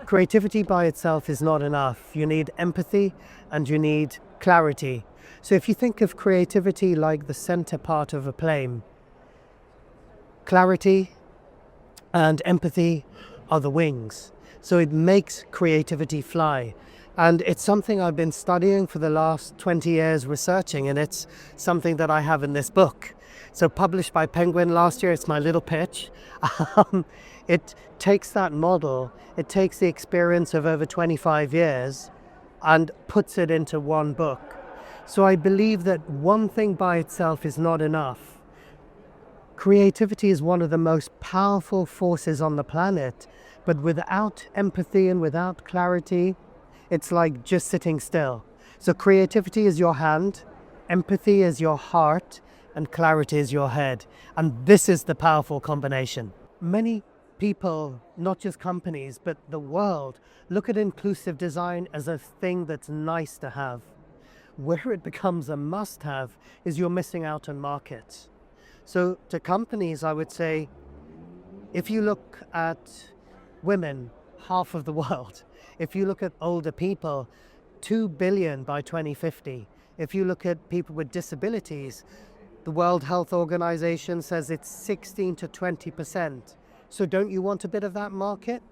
Creativity by itself is not enough. You need empathy and you need clarity. So if you think of creativity like the center part of a plane, clarity and empathy are the wings. So it makes creativity fly. And it's something I've been studying for the last 20 years, researching, and it's something that I have in this book. So published by Penguin last year, it's my little pitch. It takes that model, it takes the experience of over 25 years and puts it into one book. So I believe that one thing by itself is not enough. Creativity is one of the most powerful forces on the planet, but without empathy and without clarity, it's like just sitting still. So creativity is your hand, empathy is your heart, and clarity is your head. And this is the powerful combination. Many people, not just companies, but the world, look at inclusive design as a thing that's nice to have. Where it becomes a must-have is you're missing out on markets. So to companies, I would say, if you look at women, half of the world. If you look at older people, 2 billion by 2050. If you look at people with disabilities, the World Health Organization says it's 16 to 20%. So don't you want a bit of that market?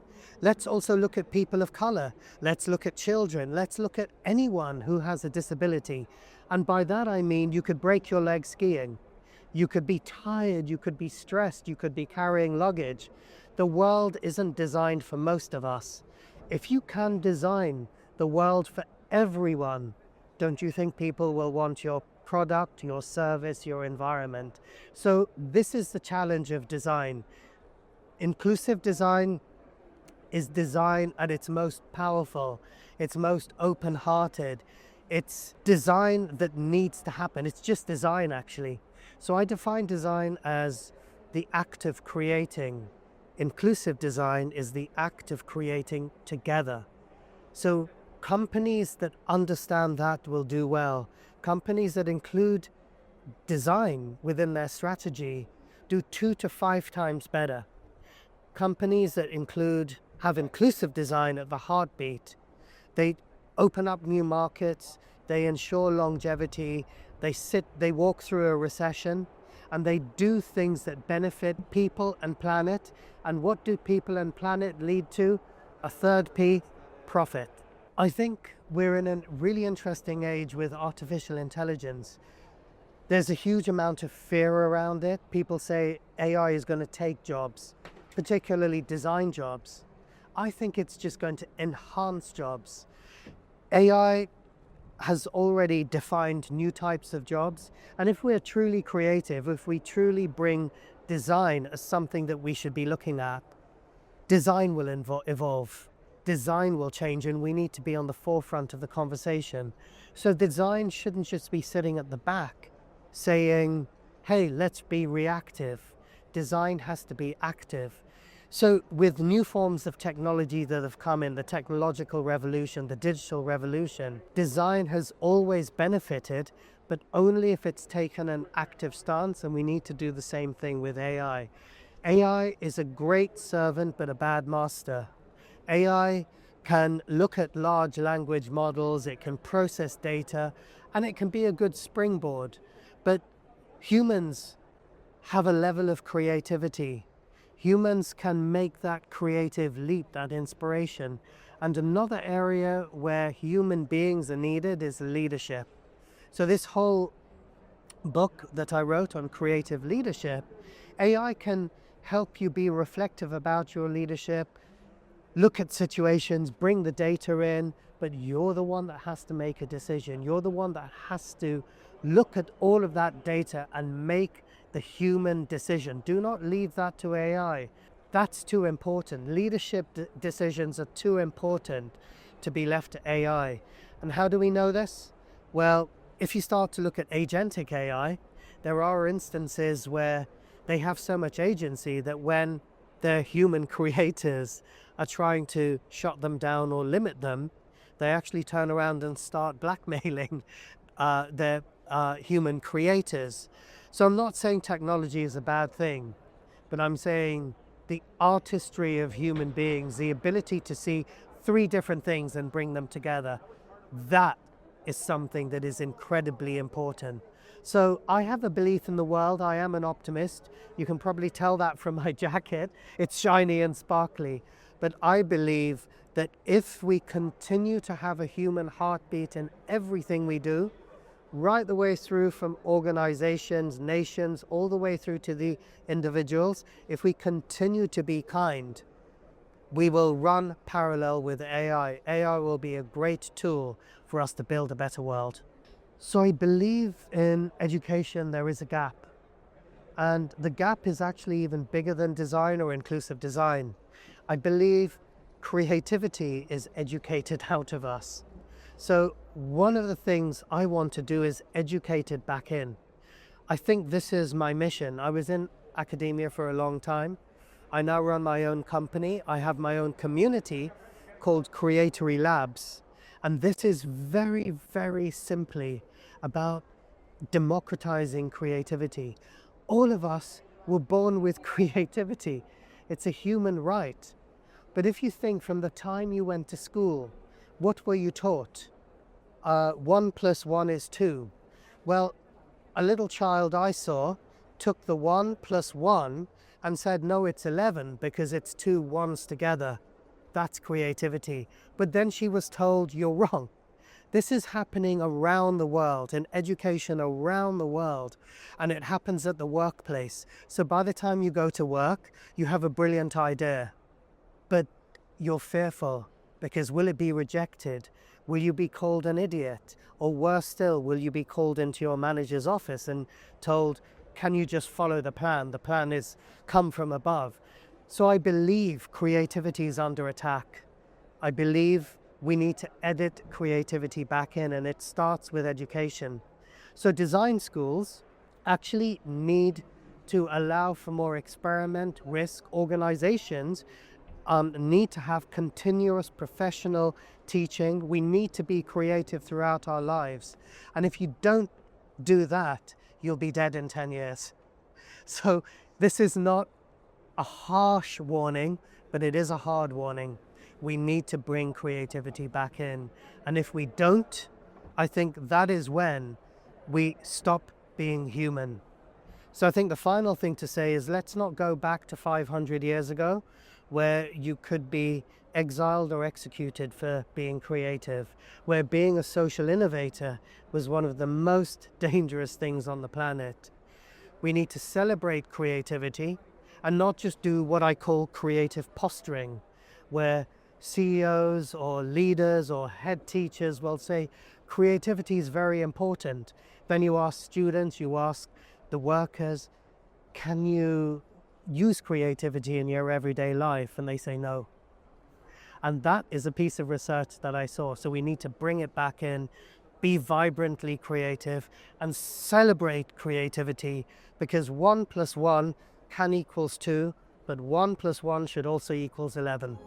Let's also look at people of color. Let's look at children. Let's look at anyone who has a disability. And by that I mean you could break your leg skiing. You could be tired, you could be stressed, you could be carrying luggage. The world isn't designed for most of us. If you can design the world for everyone, don't you think people will want your product, your service, your environment? So this is the challenge of design. Inclusive design is design at its most powerful, its most open-hearted. It's design that needs to happen. It's just design, actually. So I define design as the act of creating. Inclusive design is the act of creating together. So companies that understand that will do well. Companies that include design within their strategy do 2 to 5 times better. Companies that have inclusive design at the heartbeat, they open up new markets, they ensure longevity, they walk through a recession, and they do things that benefit people and planet. And what do people and planet lead to? A third P, profit. I think we're in a really interesting age with artificial intelligence. There's a huge amount of fear around it. People say AI is going to take jobs, particularly design jobs. I think it's just going to enhance jobs. AI has already defined new types of jobs. And if we're truly creative, if we truly bring design as something that we should be looking at, design will evolve. Design will change, and we need to be on the forefront of the conversation. So design shouldn't just be sitting at the back saying, hey, let's be reactive. Design has to be active. So with new forms of technology that have come in, the technological revolution, the digital revolution, design has always benefited, but only if it's taken an active stance, and we need to do the same thing with AI. AI is a great servant, but a bad master. AI can look at large language models, it can process data, and it can be a good springboard. But humans have a level of creativity. Humans can make that creative leap, that inspiration. And another area where human beings are needed is leadership. So this whole book that I wrote on creative leadership, AI can help you be reflective about your leadership, look at situations, bring the data in, but you're the one that has to make a decision. You're the one that has to look at all of that data and make the human decision. Do not leave that to AI. That's too important. Leadership decisions are too important to be left to AI. And how do we know this? Well, if you start to look at agentic AI, there are instances where they have so much agency that when their human creators are trying to shut them down or limit them, they actually turn around and start blackmailing their human creators. So I'm not saying technology is a bad thing, but I'm saying the artistry of human beings, the ability to see three different things and bring them together. That is something that is incredibly important. So I have a belief in the world. I am an optimist. You can probably tell that from my jacket. It's shiny and sparkly. But I believe that if we continue to have a human heartbeat in everything we do, right the way through from organizations, nations, all the way through to the individuals, if we continue to be kind, we will run parallel with AI. AI will be a great tool for us to build a better world. So I believe in education there is a gap. And the gap is actually even bigger than design or inclusive design. I believe creativity is educated out of us. So one of the things I want to do is educate it back in. I think this is my mission. I was in academia for a long time. I now run my own company. I have my own community called Creatory Labs. And this is very, very simply about democratizing creativity. All of us were born with creativity. It's a human right. But if you think from the time you went to school, what were you taught? 1 + 1 is 2. Well, a little child I saw took the 1 + 1 and said, no, it's 11 because it's 2 ones together. That's creativity. But then she was told, you're wrong. This is happening around the world, in education around the world, and it happens at the workplace. So by the time you go to work, you have a brilliant idea, but you're fearful because will it be rejected? Will you be called an idiot? Or worse still, will you be called into your manager's office and told, can you just follow the plan? The plan is come from above. So I believe creativity is under attack. I believe we need to edit creativity back in, and it starts with education. So design schools actually need to allow for more experiment, risk. Organizations need to have continuous professional teaching. We need to be creative throughout our lives. And if you don't do that, you'll be dead in 10 years. So this is not a harsh warning, but it is a hard warning. We need to bring creativity back in. And if we don't, I think that is when we stop being human. So I think the final thing to say is let's not go back to 500 years ago where you could be exiled or executed for being creative, where being a social innovator was one of the most dangerous things on the planet. We need to celebrate creativity and not just do what I call creative posturing, where CEOs or leaders or head teachers will say creativity is very important. Then you ask students, you ask the workers, can you use creativity in your everyday life? And they say no. And that is a piece of research that I saw. So we need to bring it back in, be vibrantly creative and celebrate creativity, because 1 + 1 can equals 2, but 1 + 1 should also equals 11.